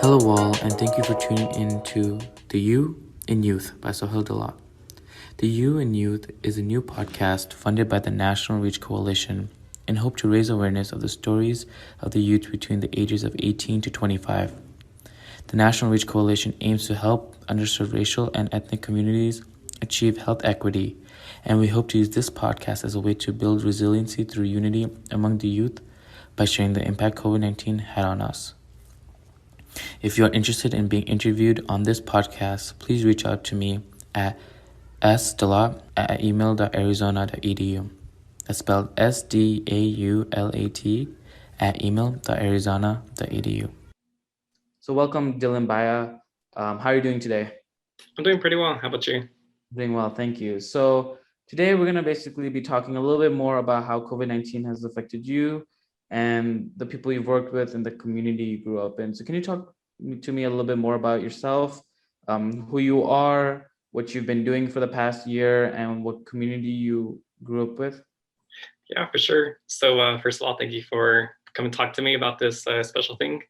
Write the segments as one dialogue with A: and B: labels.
A: Hello, all, and thank you for tuning in to The You in Youth by Sohail Daulat. The You in Youth is a new podcast funded by the National Reach Coalition in hope to raise awareness of the stories of the youth between the ages of 18 to 25. The National Reach Coalition aims to help underserved racial and ethnic communities achieve health equity, and we hope to use this podcast as a way to build resiliency through unity among the youth by sharing the impact COVID-19 had on us. If you are interested in being interviewed on this podcast, please reach out to me at sdaulat@email.arizona.edu. That's spelled SDAULAT @email.arizona.edu. So welcome, Dylan Baya. How are you doing today?
B: I'm doing pretty well. How about you?
A: Doing well, thank you. So today we're going to basically be talking a little bit more about how COVID-19 has affected you and the people you've worked with and the community you grew up in. So can you talk to me a little bit more about yourself, who you are, what you've been doing for the past year, and what community you grew up with?
B: Yeah, for sure. So first of all, thank you for coming to talk to me about this special thing.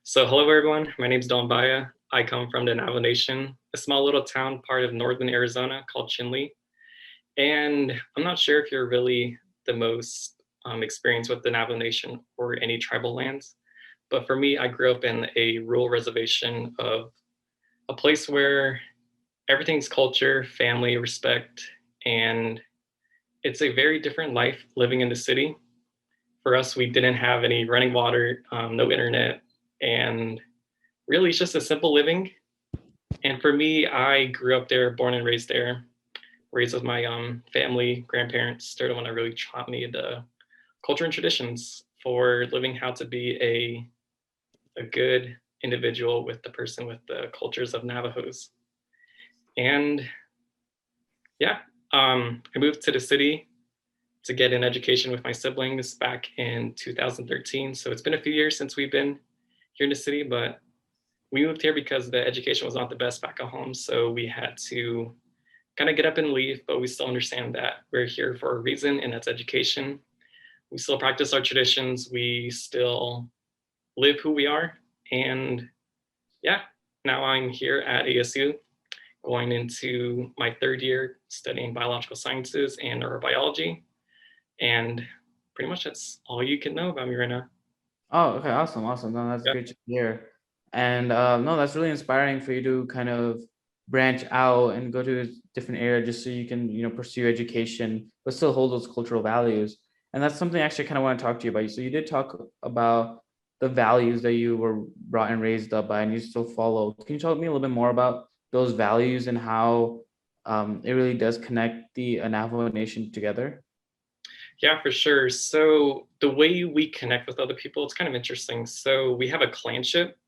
B: So hello, everyone. My name is Don Baya. I come from the Navajo Nation, a small little town part of northern Arizona called Chinle. And I'm not sure if you're really the most experienced with the Navajo Nation or any tribal lands. But for me, I grew up in a rural reservation of a place where everything's culture, family, respect, and it's a very different life living in the city. For us, we didn't have any running water, no internet, and really it's just a simple living. And for me, I grew up there, born and raised there, raised with my family, grandparents. They're the one that really taught me the culture and traditions for living how to be a good individual with the person with the cultures of Navajos. And yeah, I moved to the city to get an education with my siblings back in 2013. So it's been a few years since we've been here in the city, but we moved here because the education was not the best back at home. So we had to kind of get up and leave, but we still understand that we're here for a reason, and that's education. We still practice our traditions. We still live who we are. And yeah, now I'm here at ASU going into my third year studying biological sciences and neurobiology. And pretty much that's all you can know about me right now.
A: Oh, okay, awesome, awesome. No, that's
B: Yeah,
A: great to hear. And no, that's really inspiring for you to kind of branch out and go to a different area just so you can, pursue education, but still hold those cultural values. And that's something actually I kind of want to talk to you about. So you did talk about the values that you were brought and raised up by and you still follow. Can you talk to me a little bit more about those values and how it really does connect the Navajo Nation together?
B: yeah, for sure. So the way we connect with other people, it's kind of interesting. So we have a clanship.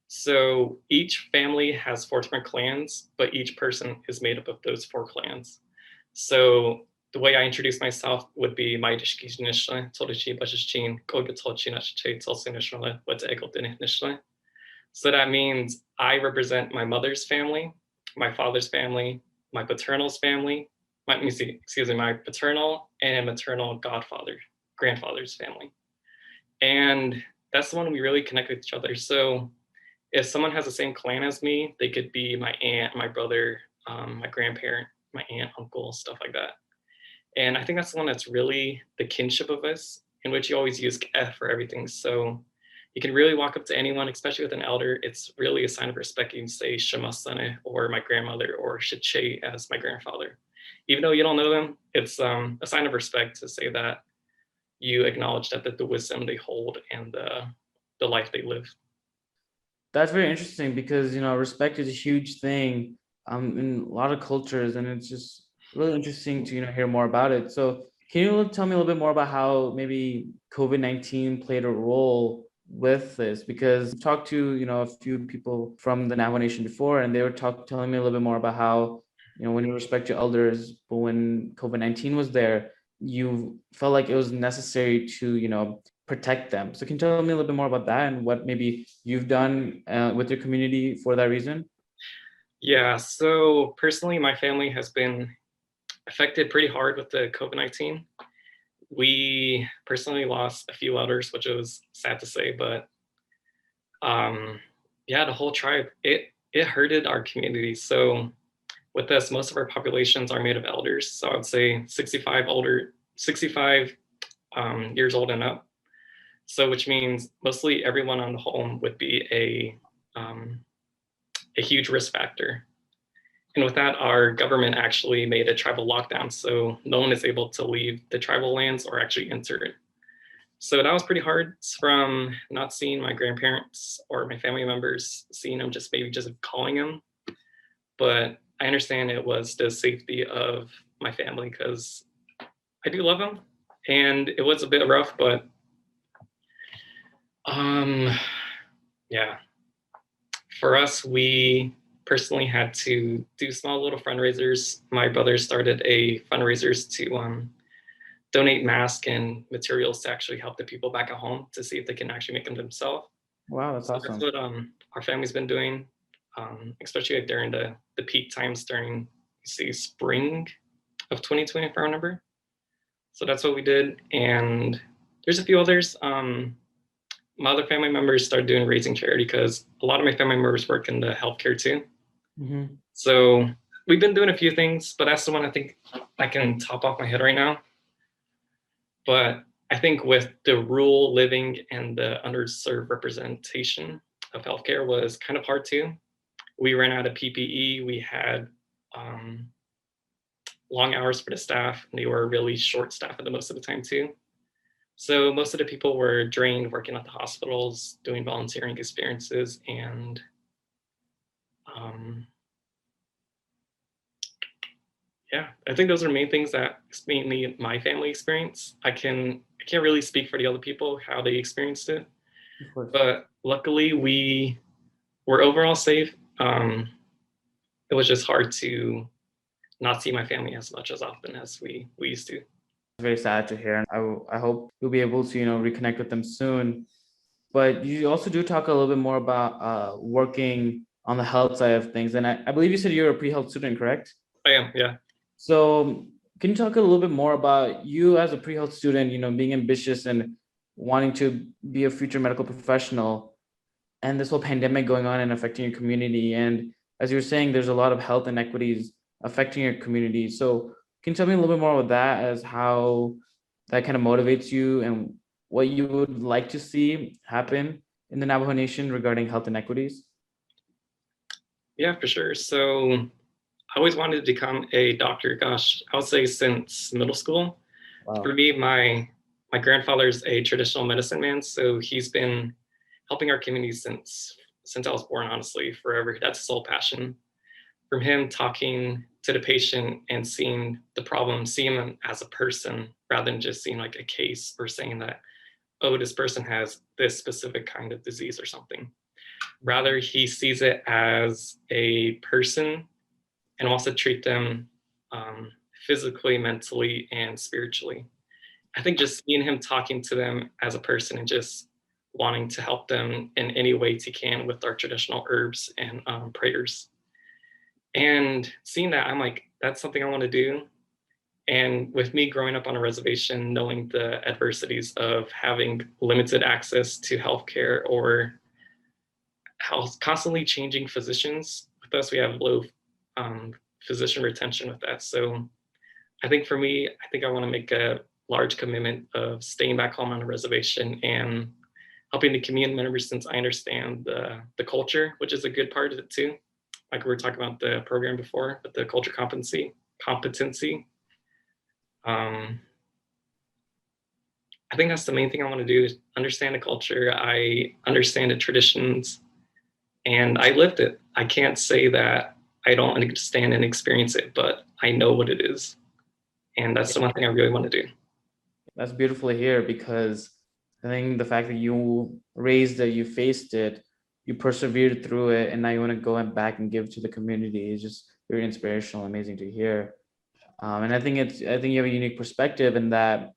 B: So each family has four different clans, but each person is made up of those four clans. So the way I introduce myself would be my so that means I represent my mother's family, my father's family, my paternal's family, my paternal and maternal grandfather's family. And that's the one we really connect with each other. So if someone has the same clan as me, they could be my aunt, my brother, my grandparent, my aunt, uncle, stuff like that. And I think that's the one that's really the kinship of us, in which you always use F for everything. So you can really walk up to anyone, especially with an elder. It's really a sign of respect. You can say Shamasane or my grandmother or Shiche as my grandfather. Even though you don't know them, it's a sign of respect to say that you acknowledge that the wisdom they hold and the life they live.
A: That's very interesting because respect is a huge thing in a lot of cultures, and it's just really interesting to hear more about it. So, can you tell me a little bit more about how maybe COVID-19 played a role with this? Because I've talked to a few people from the Navajo Nation before, and they were telling me a little bit more about how when you respect your elders, but when COVID-19 was there, you felt like it was necessary to protect them. So can you tell me a little bit more about that and what maybe you've done with your community for that reason?
B: Yeah, so personally, my family has been affected pretty hard with the COVID-19. We personally lost a few elders, which was sad to say, but um, Yeah, the whole tribe. It hurted our community. So with us, most of our populations are made of elders. So I would say 65 years old and up. So which means mostly everyone on the home would be a huge risk factor. And with that, our government actually made a tribal lockdown. So no one is able to leave the tribal lands or actually enter it. So that was pretty hard from not seeing my grandparents or my family members, seeing them just maybe just calling them. But I understand it was the safety of my family because I do love them. And it was a bit rough, but um, yeah, for us, we personally had to do small little fundraisers. My brother started a fundraisers to donate masks and materials to actually help the people back at home to see if they can actually make them themselves.
C: Wow, that's
B: So that's
C: awesome.
B: what our family's been doing, especially like during the peak times during spring of 2020, if I remember. So that's what we did, and there's a few others. My other family members started doing raising charity because a lot of my family members work in the healthcare too.
C: Mm-hmm.
B: So we've been doing a few things, but that's the one I think I can top off my head right now. But I think with the rural living and the underserved representation of healthcare was kind of hard too. We ran out of PPE. We had um, long hours for the staff, and they were really short staffed at the most of the time too. So most of the people were drained working at the hospitals, doing volunteering experiences, and um, yeah, I think those are main things that mainly my family experience. I can't really speak for the other people how they experienced it,
C: Of course.
B: but luckily we were overall safe. It was just hard to not see my family as much as often as we used to.
C: It's very sad to hear. I hope you'll be able to, reconnect with them soon. But you also do talk a little bit more about working on the health side of things. And I believe you said you're a pre-health student, correct?
B: I am, yeah.
C: So can you talk a little bit more about you as a pre-health student, being ambitious and wanting to be a future medical professional, and this whole pandemic going on and affecting your community? And as you were saying, there's a lot of health inequities affecting your community. So can you tell me a little bit more about that, as how that kind of motivates you and what you would like to see happen in the Navajo Nation regarding health inequities?
B: Yeah, for sure. So I always wanted to become a doctor. Gosh, I would say since middle school. For
C: Wow.
B: me, my grandfather's a traditional medicine man, so he's been helping our community since I was born. Honestly, forever. That's his sole passion. From him talking to the patient and seeing the problem, seeing them as a person rather than just seeing like a case or saying that, oh, this person has this specific kind of disease or something. Rather, he sees it as a person and wants to treat them physically, mentally, and spiritually. I think just seeing him talking to them as a person and just wanting to help them in any ways he can with our traditional herbs and prayers. And seeing that, I'm like, that's something I want to do. And with me growing up on a reservation, knowing the adversities of having limited access to healthcare or how constantly changing physicians, with us, we have low physician retention with that. So I think for me, I think I want to make a large commitment of staying back home on a reservation and helping the community members, since I understand the culture, which is a good part of it too. Like we were talking about the program before, but the culture competency. Um, I think that's the main thing I want to do is understand the culture. I understand the traditions, and I lived it. I can't say that I don't understand and experience it, but I know what it is, and that's the one thing I really want to do.
C: That's beautiful to hear, because I think the fact that you raised it, you faced it, you persevered through it, and now you want to go back and give to the community is just very inspirational, amazing to hear. And I think you have a unique perspective in that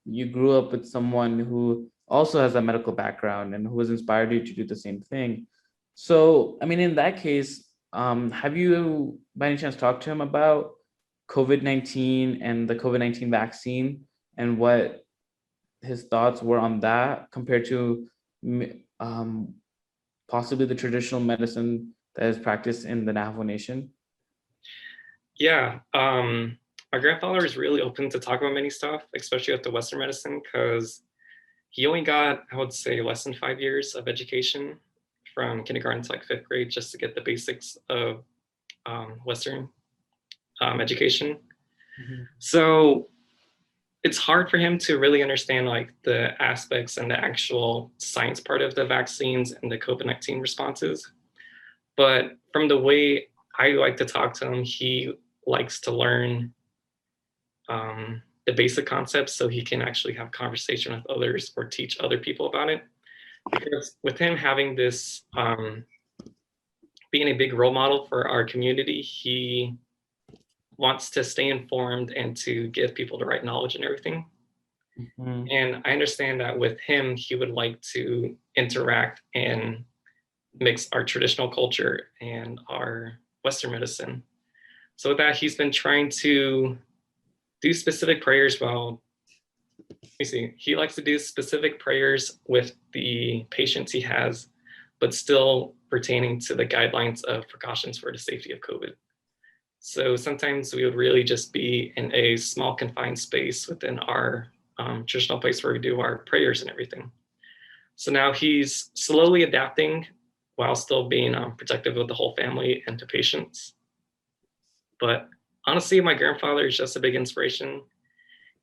C: you grew up with someone who also has a medical background and who has inspired you to do the same thing. So, I mean, in that case, have you by any chance talked to him about COVID-19 and the COVID-19 vaccine, and what his thoughts were on that compared to um, possibly the traditional medicine that is practiced in the Navajo Nation?
B: Yeah, my grandfather is really open to talk about many stuff, especially with the Western medicine, because he only got, I would say, less than 5 years of education from kindergarten to like fifth grade just to get the basics of Western education. So it's hard for him to really understand like the aspects and the actual science part of the vaccines and the COVID-19 responses. But from the way I like to talk to him, he likes to learn the basic concepts so he can actually have conversation with others or teach other people about it. Because with him having this, being a big role model for our community, he wants to stay informed and to give people the right knowledge and everything. And I understand that with him, he would like to interact and mix our traditional culture and our Western medicine. So with that, he's been trying to do specific prayers. Well, let me see. He likes to do specific prayers with the patients he has, but still pertaining to the guidelines of precautions for the safety of COVID. So sometimes we would really just be in a small confined space within our traditional place where we do our prayers and everything. So now he's slowly adapting while still being protective of the whole family and to patients. But honestly, my grandfather is just a big inspiration.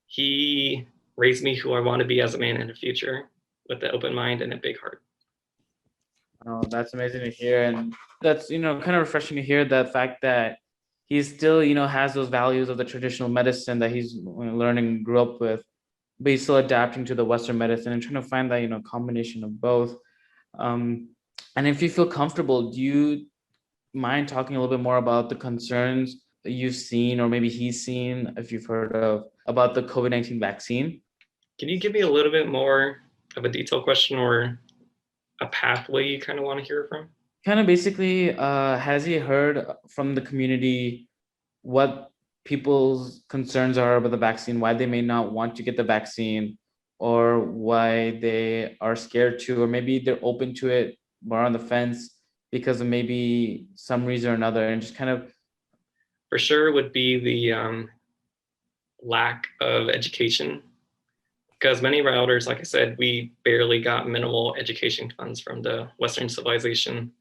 B: He raised me who I want to be as a man in the future with an open mind and a big heart.
C: Oh, that's amazing to hear. And that's, kind of refreshing to hear the fact that he still, has those values of the traditional medicine that he's learning and grew up with, but he's still adapting to the Western medicine and trying to find that, combination of both. And if you feel comfortable, do you mind talking a little bit more about the concerns that you've seen, or maybe he's seen, if you've heard of, about the COVID-19 vaccine?
B: Can you give me a little bit more of a detailed question or a pathway you kind of want to hear from?
C: Kind of basically, has he heard from the community what people's concerns are about the vaccine, why they may not want to get the vaccine, or why they are scared to, or maybe they're open to it but on the fence because of maybe some reason or another, and just kind of.
B: For sure would be the lack of education, because many of our elders, like I said, we barely got minimal education funds from the Western civilization.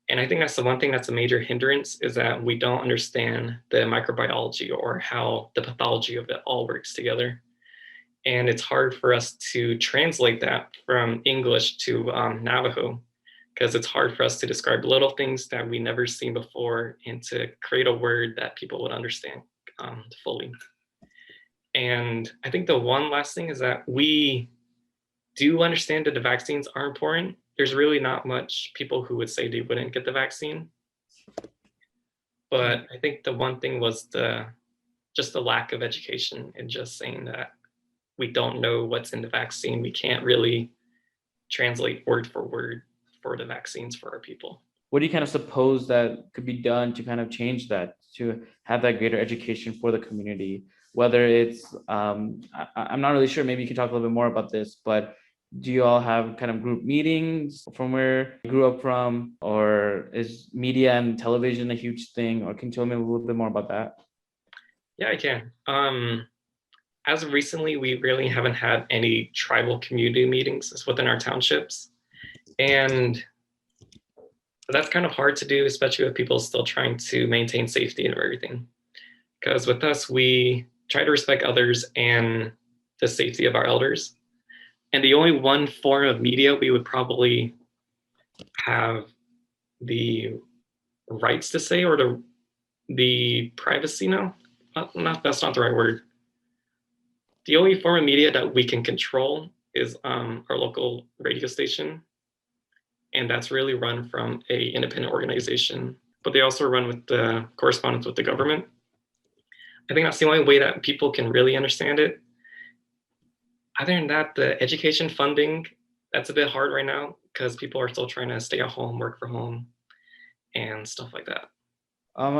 B: And I think that's the one thing that's a major hindrance, is that we don't understand the microbiology or how the pathology of it all works together. And it's hard for us to translate that from English to Navajo, because it's hard for us to describe little things that we never seen before and to create a word that people would understand fully. And I think the one last thing is that we do understand that the vaccines are important. There's really not much people who would say they wouldn't get the vaccine. But I think the one thing was just the lack of education and just saying that we don't know what's in the vaccine. We can't really translate word for word for the vaccines for our people.
C: What do you kind of suppose that could be done to kind of change that, to have that greater education for the community? Whether it's, I'm not really sure, maybe you can talk a little bit more about this, but do you all have kind of group meetings from where you grew up from, or is media and television a huge thing? Or can you tell me a little bit more about that?
B: Yeah, I can. As of recently, we really haven't had any tribal community meetings within our townships. And that's kind of hard to do, especially with people still trying to maintain safety and everything. Because with us, we try to respect others and the safety of our elders. And the only one form of media we would probably have the rights to say, or the privacy, no, that's not the right word. The only form of media that we can control is our local radio station. And that's really run from a independent organization, but they also run with the correspondence with the government. I think that's the only way that people can really understand it. Other than that, the education funding, that's a bit hard right now because people are still trying to stay at home, work from home, and stuff like that.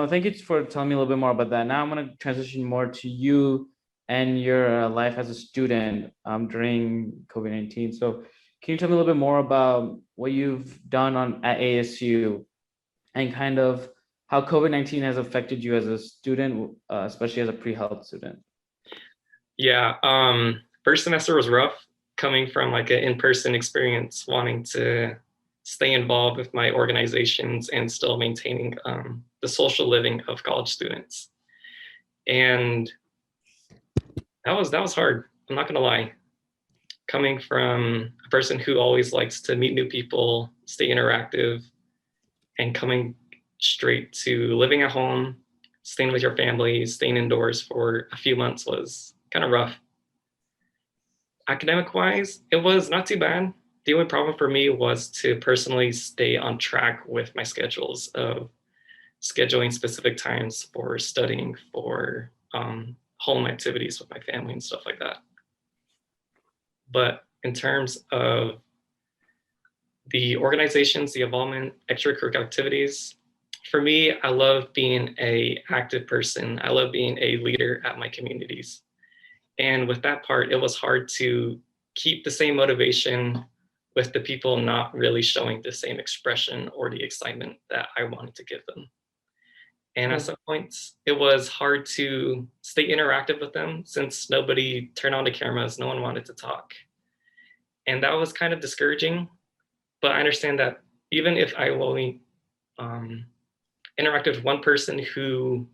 C: Thank you for telling me a little bit more about that. Now I'm going to transition more to you and your life as a student during COVID-19. So Can you tell me a little bit more about what you've done at ASU and kind of how COVID-19 has affected you as a student, especially as a pre-health student?
B: Yeah, first semester was rough coming from like an in-person experience, wanting to stay involved with my organizations and still maintaining the social living of college students. And that was hard. I'm not gonna lie. Coming from a person who always likes to meet new people, stay interactive, and coming straight to living at home, staying with your family, staying indoors for a few months was kind of rough. Academic wise, it was not too bad. The only problem for me was to personally stay on track with my schedules of scheduling specific times for studying, for home activities with my family and stuff like that. But in terms of the organizations, the involvement, extracurricular activities, for me, I love being a active person. I love being a leader at my communities. And with that part, it was hard to keep the same motivation with the people not really showing the same expression or the excitement that I wanted to give them. And at some points, it was hard to stay interactive with them since nobody turned on the cameras, no one wanted to talk. And that was kind of discouraging. But I understand that even if I only um, interacted with one person who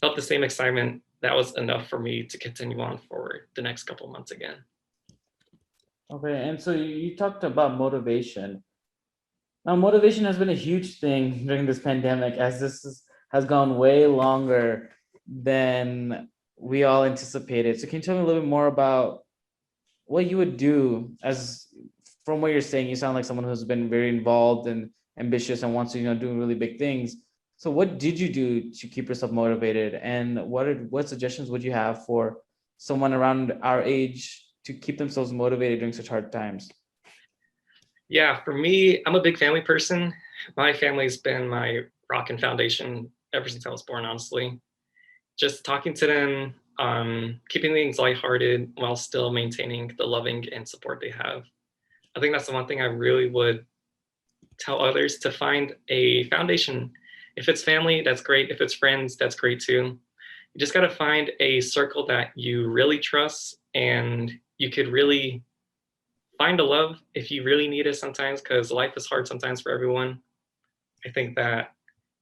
B: felt the same excitement, that was enough for me to continue on for the next couple months again.
C: Okay, and so you talked about motivation. Now, motivation has been a huge thing during this pandemic, as has gone way longer than we all anticipated. So, can you tell me a little bit more about what you would do? As from what you're saying, you sound like someone who's been very involved and ambitious and wants to, do really big things. So, what did you do to keep yourself motivated, and what suggestions would you have for someone around our age to keep themselves motivated during such hard times?
B: Yeah, for me, I'm a big family person. My family's been my rock and foundation ever since I was born, honestly. Just talking to them, keeping things lighthearted while still maintaining the loving and support they have. I think that's the one thing I really would tell others, to find a foundation. If it's family, that's great. If it's friends, that's great too. You just got to find a circle that you really trust and you could really find a love if you really need it sometimes, because life is hard sometimes for everyone. I think that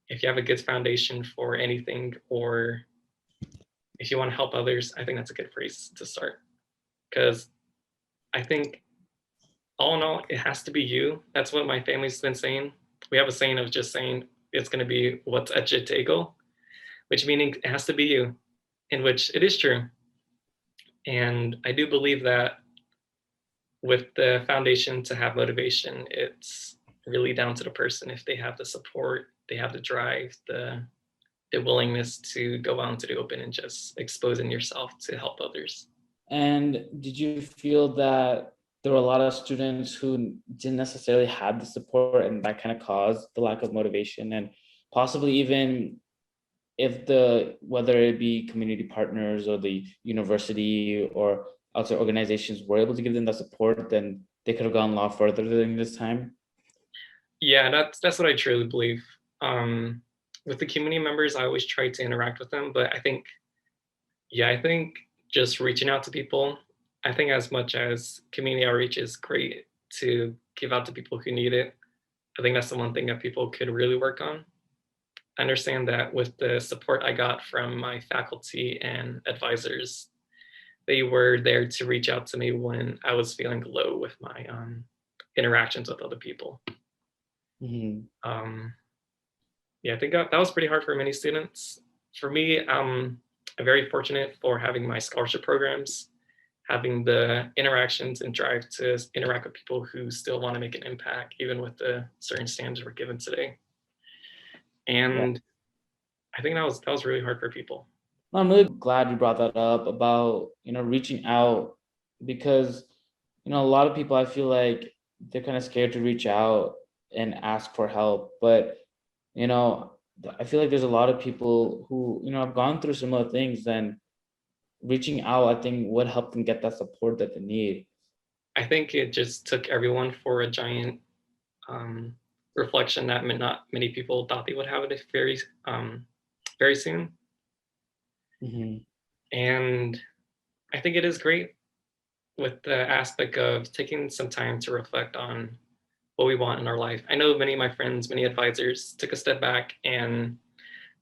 B: if you have a good foundation for anything, or if you want to help others, I think that's a good phrase to start. Because I think all in all, it has to be you. That's what my family's been saying. We have a saying of just saying it's going to be what's at your table, which meaning it has to be you, in which it is true. And I do believe that with the foundation to have motivation, it's really down to the person. If they have the support, they have the drive, the willingness to go out into the open and just exposing yourself to help others.
C: And did you feel that there were a lot of students who didn't necessarily have the support, and that kind of caused the lack of motivation? And possibly even if whether it be community partners or the university or outside organizations were able to give them that support, then they could have gone a lot further during this time?
B: Yeah, that's what I truly believe. With the community members, I always try to interact with them, but I think just reaching out to people, I think as much as community outreach is great to give out to people who need it, I think that's the one thing that people could really work on. I understand that with the support I got from my faculty and advisors, they were there to reach out to me when I was feeling low with my interactions with other people.
C: Mm-hmm.
B: Yeah, I think that was pretty hard for many students. For me, I'm very fortunate for having my scholarship programs, having the interactions and drive to interact with people who still want to make an impact, even with the certain standards we're given today. And I think that was really hard for people.
C: I'm really glad you brought that up about, reaching out, because, a lot of people, I feel like they're kind of scared to reach out and ask for help. But, I feel like there's a lot of people who, have gone through similar things, and reaching out, I think, would help them get that support that they need.
B: I think it just took everyone for a giant reflection that not many people thought they would have it very soon.
C: Mhm.
B: And I think it is great with the aspect of taking some time to reflect on what we want in our life. I know many of my friends, many advisors took a step back and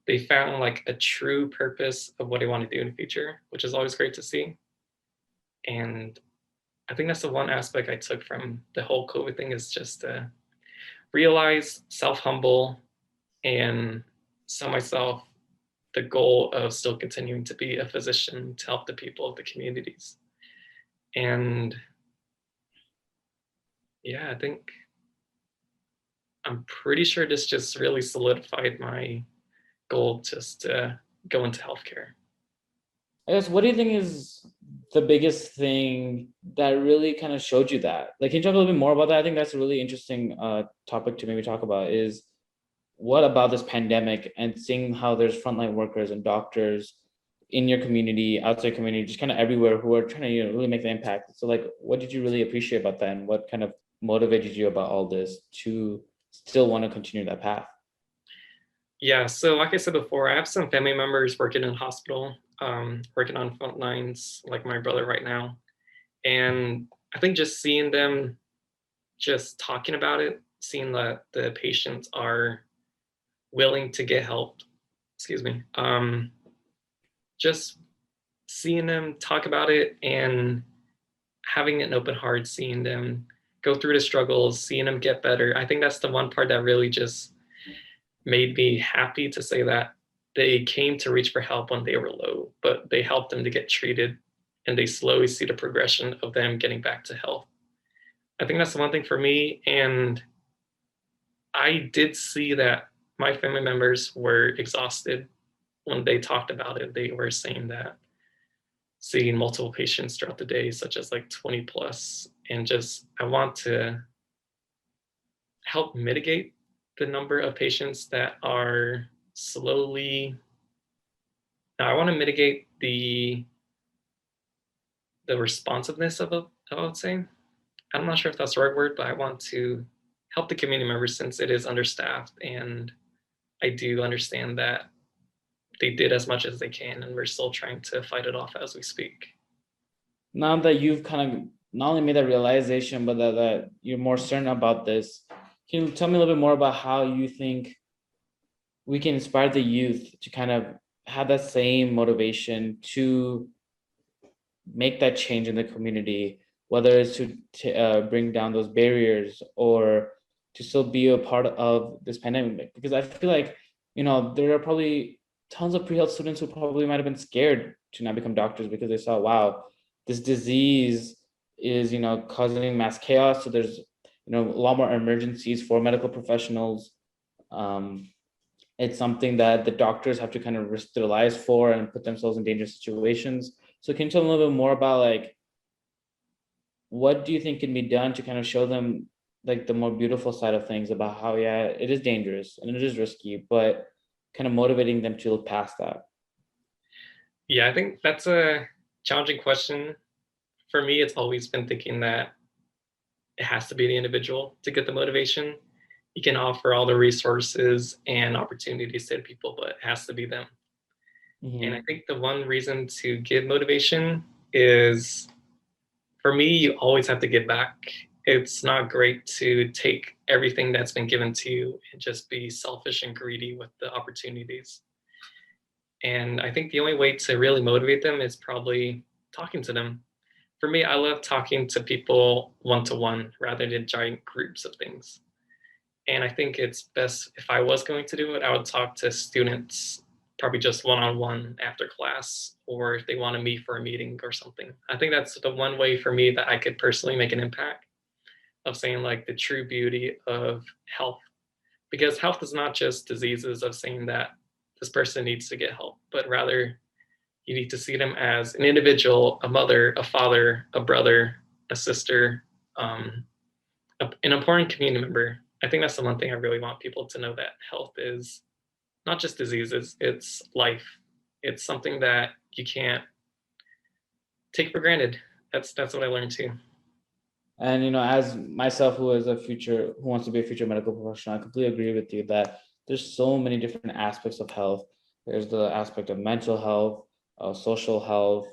B: they found like a true purpose of what they want to do in the future, which is always great to see. And I think that's the one aspect I took from the whole COVID thing is just to realize, self humble, and set myself the goal of still continuing to be a physician to help the people of the communities. And yeah, I think I'm pretty sure this just really solidified my goal just to go into healthcare.
C: I guess what do you think is the biggest thing that really kind of showed you that? Like, can you talk a little bit more about that? I think that's a really interesting topic to maybe talk about is what about this pandemic and seeing how there's frontline workers and doctors in your community, outside community, just kind of everywhere who are trying to, really make the impact. So like, what did you really appreciate about that and what kind of motivated you about all this to still want to continue that path?
B: Yeah, so like I said before, I have some family members working in hospital, working on front lines, like my brother right now. And I think just seeing them just talking about it, seeing that the patients are willing to get help, excuse me, just seeing them talk about it and having an open heart, seeing them go through the struggles, seeing them get better. I think that's the one part that really just made me happy to say that they came to reach for help when they were low, but they helped them to get treated and they slowly see the progression of them getting back to health. I think that's the one thing for me. And I did see that my family members were exhausted when they talked about it. They were saying that seeing multiple patients throughout the day, such as like 20 plus, and just I want to help mitigate the number of patients that are slowly. Now, I want to mitigate the responsiveness of it, I would say. I'm not sure if that's the right word, but I want to help the community members since it is understaffed. And I do understand that they did as much as they can, and we're still trying to fight it off as we speak.
C: Now that you've kind of not only made that realization, but that you're more certain about this, can you tell me a little bit more about how you think we can inspire the youth to kind of have that same motivation to make that change in the community, whether it's to bring down those barriers or to still be a part of this pandemic? Because I feel like, there are probably tons of pre-health students who probably might have been scared to not become doctors because they saw, wow, this disease is, causing mass chaos. So there's, a lot more emergencies for medical professionals. Um, it's something that the doctors have to kind of risk their lives for and put themselves in dangerous situations. So can you tell me a little bit more about like what do you think can be done to kind of show them like the more beautiful side of things about how it is dangerous and it is risky, but kind of motivating them to look past that?
B: Yeah, I think that's a challenging question. For me, it's always been thinking that it has to be the individual to get the motivation. You can offer all the resources and opportunities to people, but it has to be them. And I
C: Mm-hmm.
B: think the one reason to give motivation is for me, you always have to give back. It's not great to take everything that's been given to you and just be selfish and greedy with the opportunities. And I think the only way to really motivate them is probably talking to them. For me, I love talking to people one to one rather than giant groups of things. And I think it's best if I was going to do it, I would talk to students probably just one on one after class, or if they wanted me for a meeting or something. I think that's the one way for me that I could personally make an impact of saying like the true beauty of health. Because health is not just diseases of saying that this person needs to get help, but rather you need to see them as an individual, a mother, a father, a brother, a sister, um, an important community member. I think that's the one thing I really want people to know, that health is not just diseases, it's life. It's something that you can't take for granted. That's what I learned too.
C: And as myself, who wants to be a future medical professional, I completely agree with you that there's so many different aspects of health. There's the aspect of mental health, social health,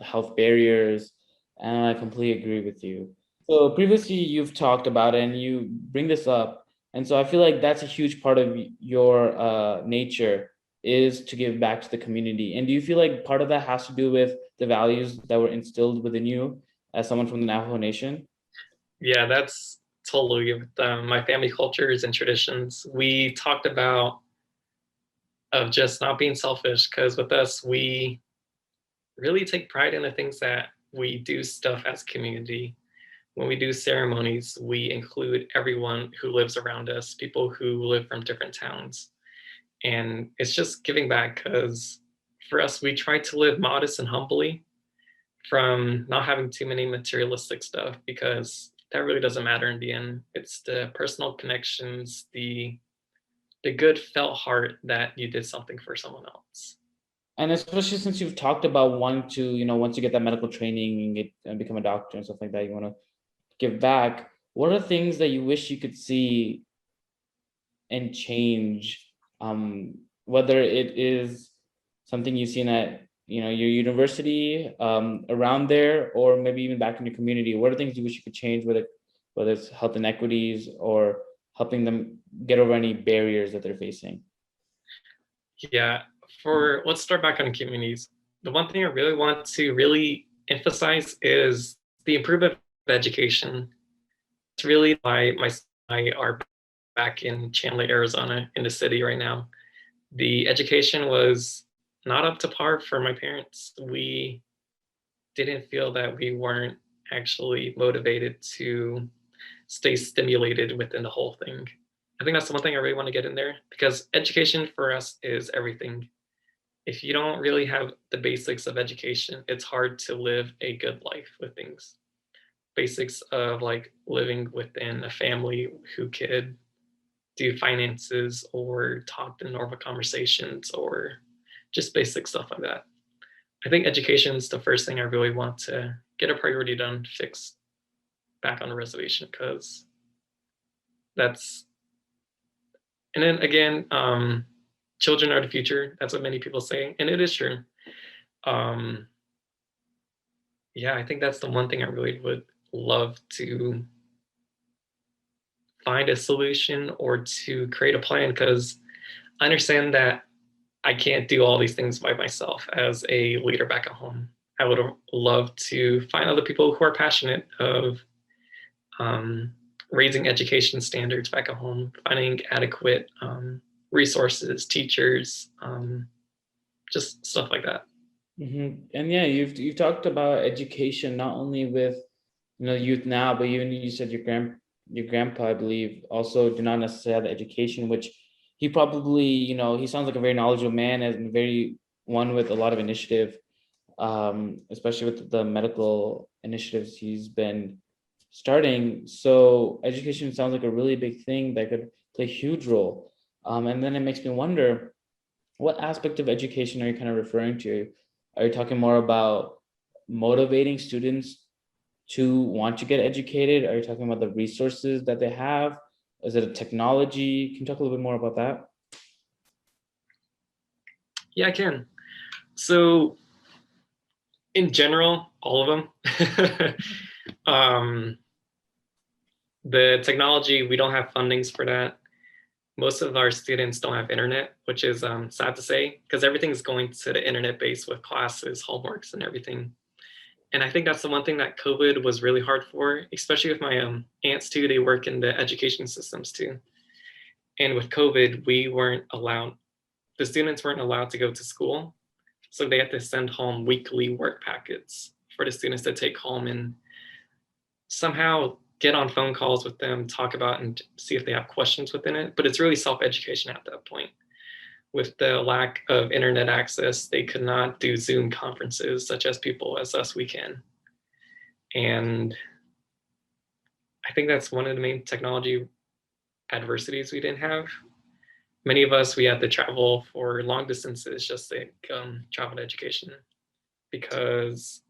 C: health barriers, and I completely agree with you. So previously you've talked about it and you bring this up, and so I feel like that's a huge part of your nature, is to give back to the community. And do you feel like part of that has to do with the values that were instilled within you as someone from the Navajo Nation?
B: Yeah, that's totally with my family cultures and traditions. We talked about of just not being selfish, because with us, we really take pride in the things that we do stuff as a community. When we do ceremonies, we include everyone who lives around us, people who live from different towns. And it's just giving back, because for us, we try to live modest and humbly from not having too many materialistic stuff, because that really doesn't matter in the end. It's the personal connections, the good felt heart that you did something for someone else.
C: And especially since you've talked about wanting to, once you get that medical training and get and become a doctor and stuff like that, you want to give back. What are things that you wish you could see and change? Whether it is something you've seen at your university, around there, or maybe even back in your community. What are things you wish you could change, whether it's health inequities or helping them get over any barriers that they're facing?
B: Yeah, let's start back on communities. The one thing I really want to really emphasize is the improvement of education. It's really why my I are back in Chandler, Arizona, in the city right now. The education was not up to par for my parents. We didn't feel that we weren't actually motivated to stay stimulated within the whole thing. I think that's the one thing I really want to get in there, because education for us is everything. If you don't really have the basics of education, it's hard to live a good life with things. Basics of like living within a family who could do finances or talk in normal conversations or just basic stuff like that. I think education is the first thing I really want to get a priority done, fix back on the reservation, because that's, and then again, children are the future. That's what many people say, and it is true. Um, yeah, I think that's the one thing I really would love to find a solution or to create a plan, because I understand that I can't do all these things by myself as a leader back at home. I would love to find other people who are passionate of um, raising education standards back at home, finding adequate resources, teachers, just stuff like that.
C: And yeah, you've talked about education not only with youth now, but even you said your grandpa, I believe, also do not necessarily have the education, which he probably, he sounds like a very knowledgeable man and very one with a lot of initiative, especially with the medical initiatives he's been starting. So education sounds like a really big thing that could play a huge role. And then it makes me wonder, what aspect of education are you kind of referring to? Are you talking more about motivating students to want to get educated? Are you talking about the resources that they have? Is it a technology? Can you talk a little bit more about that?
B: Yeah, I can. So, in general, all of them. um, the technology, we don't have fundings for that. Most of our students don't have internet, which is sad to say, because everything's going to the internet base with classes, homeworks, and everything. And I think that's the one thing that COVID was really hard for, especially with my aunts too. They work in the education systems too. And with COVID, the students weren't allowed to go to school. So they had to send home weekly work packets for the students to take home and somehow get on phone calls with them, talk about and see if they have questions within it. But it's really self-education at that point. With the lack of internet access, they could not do Zoom conferences such as people as us we can. And I think that's one of the main technology adversities we didn't have. Many of us, we had to travel for long distances just to travel to education. Because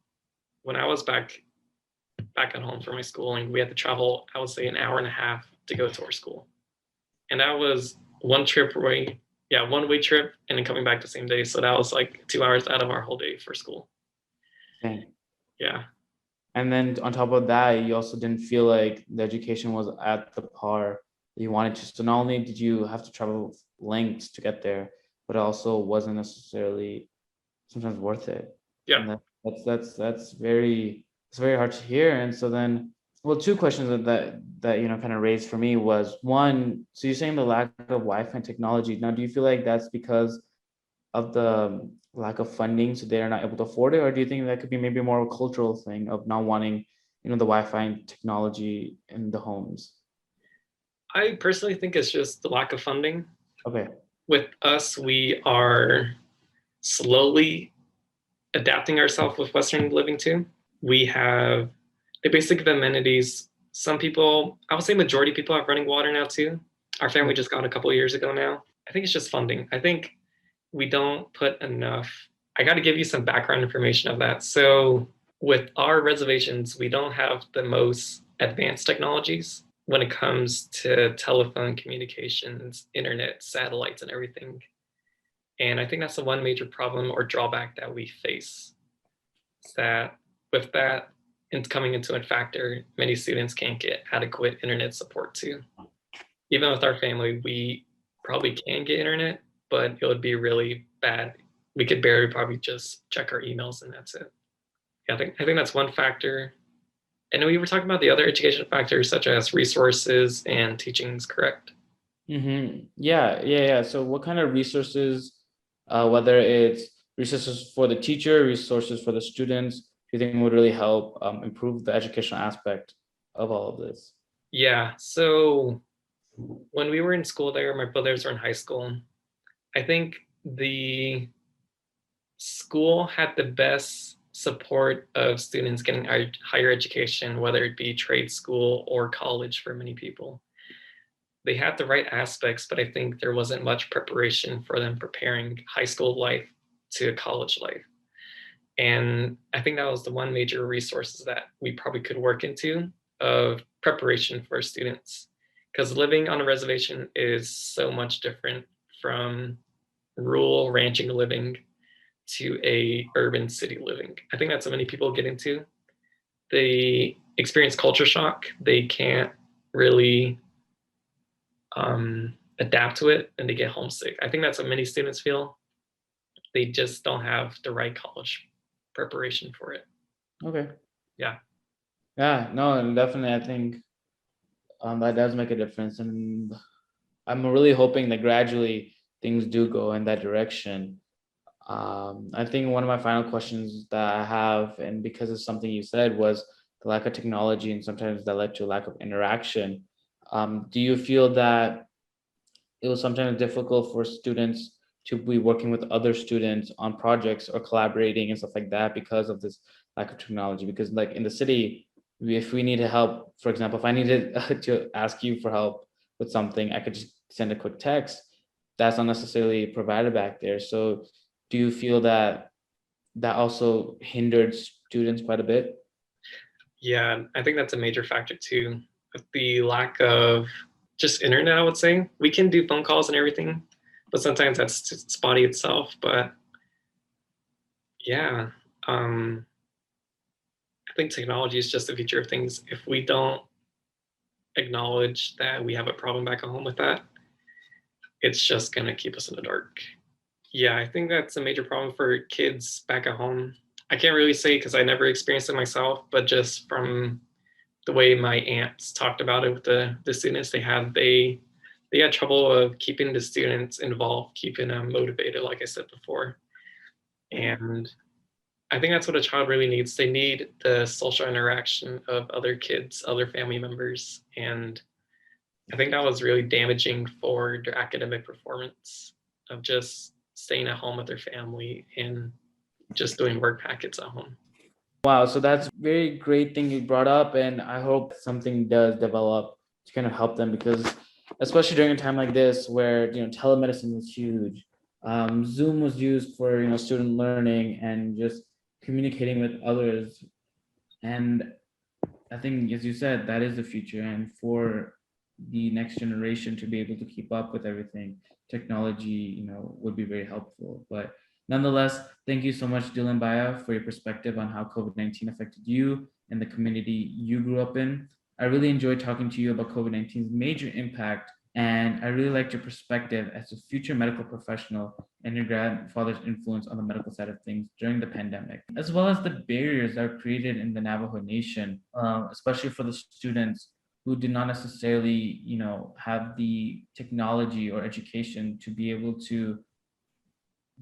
B: when I was back back at home for my schooling. We had to travel, I would say, an hour and a half to go to our school. And that was one trip away, yeah, one way trip, and then coming back the same day. So that was like 2 hours out of our whole day for school.
C: Dang.
B: Yeah.
C: And then on top of that, you also didn't feel like the education was at the par that you wanted to. So not only did you have to travel lengths to get there, but it also wasn't necessarily sometimes worth it.
B: Yeah.
C: And that's very, it's very hard to hear. And so then, well, two questions that you know kind of raised for me was one, so you're saying the lack of Wi-Fi technology. Now, do you feel like that's because of the lack of funding, so they're not able to afford it, or do you think that could be maybe more of a cultural thing of not wanting, you know, the Wi-Fi and technology in the homes?
B: I personally think it's just the lack of funding.
C: Okay.
B: With us, we are slowly adapting ourselves with Western living too. We have the basic amenities. Some people, I would say majority of people have running water now too. Our family just got a couple of years ago now. I think it's just funding. I think we don't put enough. I got to give you some background information of that. So with our reservations, we don't have the most advanced technologies when it comes to telephone communications, internet, satellites, and everything. And I think that's the one major problem or drawback that we face. Is that with that coming into a factor, many students can't get adequate internet support too. Even with our family, we probably can get internet, but it would be really bad. We could barely probably just check our emails and that's it. Yeah, I think that's one factor. And we were talking about the other education factors such as resources and teachings, correct?
C: Mm-hmm. Yeah. So what kind of resources, whether it's resources for the teacher, resources for the students, do you think would really help improve the educational aspect of all of this?
B: Yeah, so when we were in school there, my brothers were in high school. I think the school had the best support of students getting higher education, whether it be trade school or college for many people. They had the right aspects, but I think there wasn't much preparation for them preparing high school life to college life. And I think that was the one major resources that we probably could work into of preparation for students. Because living on a reservation is so much different from rural ranching living to a urban city living. I think that's what many people get into. They experience culture shock. They can't really adapt to it and they get homesick. I think that's what many students feel. They just don't have the right college preparation for it.
C: Okay.
B: Yeah.
C: Yeah, no, definitely. I think that does make a difference. And I'm really hoping that gradually things do go in that direction. I think one of my final questions that I have, and because of something you said, was the lack of technology, and sometimes that led to a lack of interaction. Do you feel that it was sometimes difficult for students to be working with other students on projects or collaborating and stuff like that because of this lack of technology? Because like in the city, if we needed help, for example, if I needed to ask you for help with something, I could just send a quick text. That's not necessarily provided back there. So do you feel that that also hindered students quite a bit?
B: Yeah, I think that's a major factor too. With the lack of just internet, I would say. We can do phone calls and everything, but sometimes that's spotty itself. But yeah, I think technology is just the future of things. If we don't acknowledge that we have a problem back at home with that, it's just going to keep us in the dark. Yeah, I think that's a major problem for kids back at home. I can't really say because I never experienced it myself, but just from the way my aunts talked about it with the students they had trouble of keeping the students involved, keeping them motivated, like I said before. And I think that's what a child really needs. They need the social interaction of other kids, other family members. And I think that was really damaging for their academic performance of just staying at home with their family and just doing work packets at home.
C: Wow, so that's very great thing you brought up, and I hope something does develop to kind of help them, because especially during a time like this where telemedicine was huge. Zoom was used for student learning and just communicating with others, and I think, as you said, that is the future. And for the next generation to be able to keep up with everything, technology, would be very helpful. But nonetheless, thank you so much, Dylan Baya, for your perspective on how COVID-19 affected you and the community you grew up in. I really enjoyed talking to you about COVID-19's major impact, and I really liked your perspective as a future medical professional and your grandfather's influence on the medical side of things during the pandemic, as well as the barriers that are created in the Navajo Nation, especially for the students who did not necessarily, have the technology or education to be able to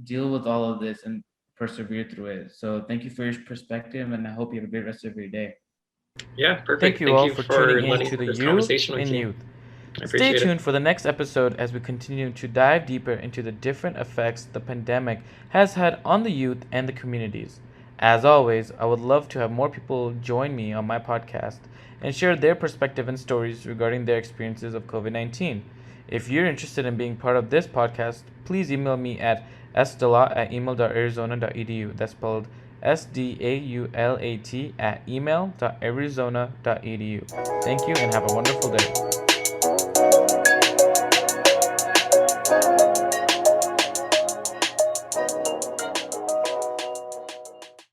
C: deal with all of this and persevere through it. So thank you for your perspective, and I hope you have a great rest of your day.
B: Yeah, perfect.
A: Thank you
B: Thank
A: all
B: you
A: for
B: for
A: tuning in
B: letting
A: to the
B: this
A: You
B: conversation with
A: in
B: me.
A: Youth.
B: I
A: Stay
B: appreciate
A: tuned
B: it.
A: for the next episode as we continue to dive deeper into the different effects the pandemic has had on the youth and the communities. As always, I would love to have more people join me on my podcast and share their perspective and stories regarding their experiences of COVID 19. If you're interested in being part of this podcast, please email me at sdaulat@email.arizona.edu. That's spelled SDAULAT at email.arizona.edu. Thank you and have a wonderful day.